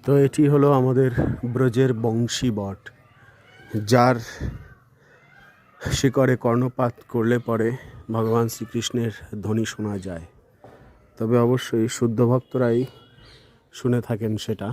তো এটি হলো আমাদের ব্রজের বংশী বট, যার শিকড়ে কর্ণপাত করলে পরে ভগবান শ্রীকৃষ্ণের ধ্বনি শোনা যায়। তবে অবশ্যই শুদ্ধ ভক্তরাই শুনে থাকেন সেটা।